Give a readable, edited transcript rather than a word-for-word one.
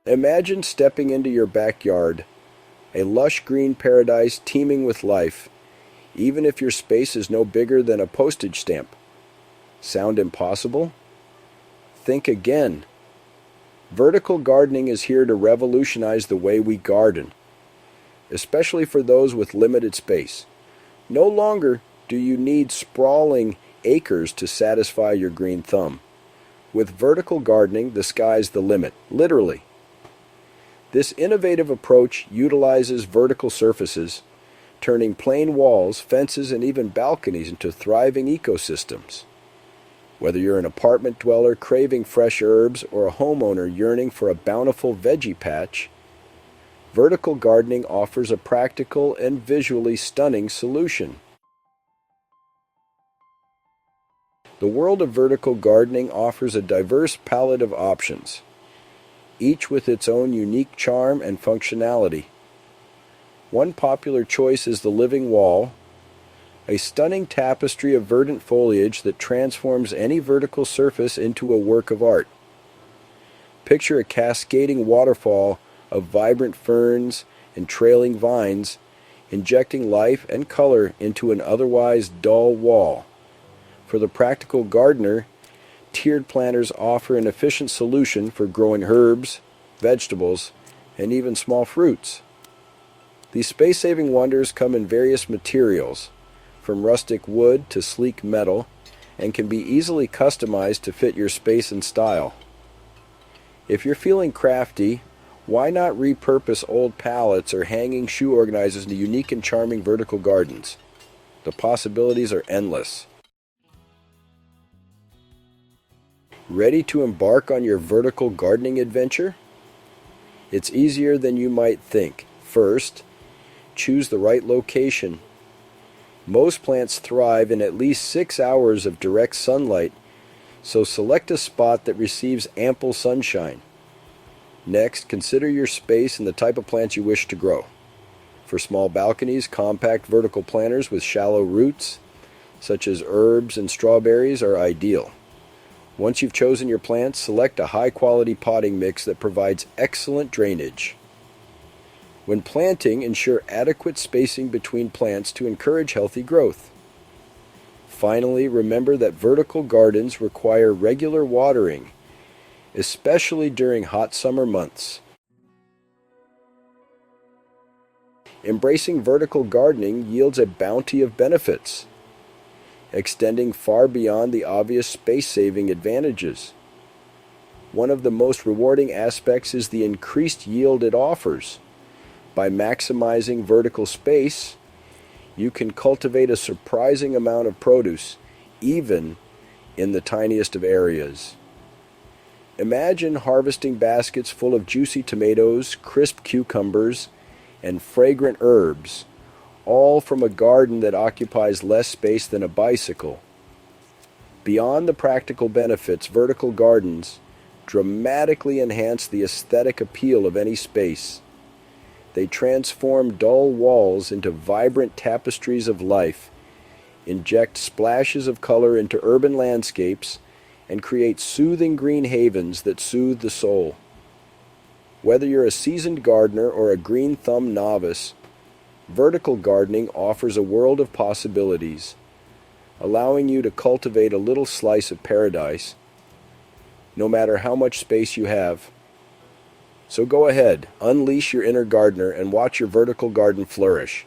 Imagine stepping into your backyard, a lush green paradise teeming with life, even if your space is no bigger than a postage stamp. Sound impossible? Think again. Vertical gardening is here to revolutionize the way we garden, especially for those with limited space. No longer do you need sprawling acres to satisfy your green thumb. With vertical gardening, the sky's the limit, literally. This innovative approach utilizes vertical surfaces, turning plain walls, fences, and even balconies into thriving ecosystems. Whether you're an apartment dweller craving fresh herbs or a homeowner yearning for a bountiful veggie patch, vertical gardening offers a practical and visually stunning solution. The world of vertical gardening offers a diverse palette of options, each with its own unique charm and functionality. One popular choice is the living wall, a stunning tapestry of verdant foliage that transforms any vertical surface into a work of art. Picture a cascading waterfall of vibrant ferns and trailing vines, injecting life and color into an otherwise dull wall. For the practical gardener, tiered planters offer an efficient solution for growing herbs, vegetables, and even small fruits. These space-saving wonders come in various materials, from rustic wood to sleek metal, and can be easily customized to fit your space and style. If you're feeling crafty, why not repurpose old pallets or hanging shoe organizers into unique and charming vertical gardens? The possibilities are endless. Ready to embark on your vertical gardening adventure? It's easier than you might think. First, choose the right location. Most plants thrive in at least 6 hours of direct sunlight, so select a spot that receives ample sunshine. Next, consider your space and the type of plants you wish to grow. For small balconies, compact vertical planters with shallow roots, such as herbs and strawberries, are ideal. Once you've chosen your plants, select a high-quality potting mix that provides excellent drainage. When planting, ensure adequate spacing between plants to encourage healthy growth. Finally, remember that vertical gardens require regular watering, especially during hot summer months. Embracing vertical gardening yields a bounty of benefits, extending far beyond the obvious space-saving advantages. One of the most rewarding aspects is the increased yield it offers. By maximizing vertical space, you can cultivate a surprising amount of produce, even in the tiniest of areas. Imagine harvesting baskets full of juicy tomatoes, crisp cucumbers, and fragrant herbs, all from a garden that occupies less space than a bicycle. Beyond the practical benefits, vertical gardens dramatically enhance the aesthetic appeal of any space. They transform dull walls into vibrant tapestries of life, inject splashes of color into urban landscapes, and create soothing green havens that soothe the soul. Whether you're a seasoned gardener or a green thumb novice, vertical gardening offers a world of possibilities, allowing you to cultivate a little slice of paradise, no matter how much space you have. So go ahead, unleash your inner gardener and watch your vertical garden flourish.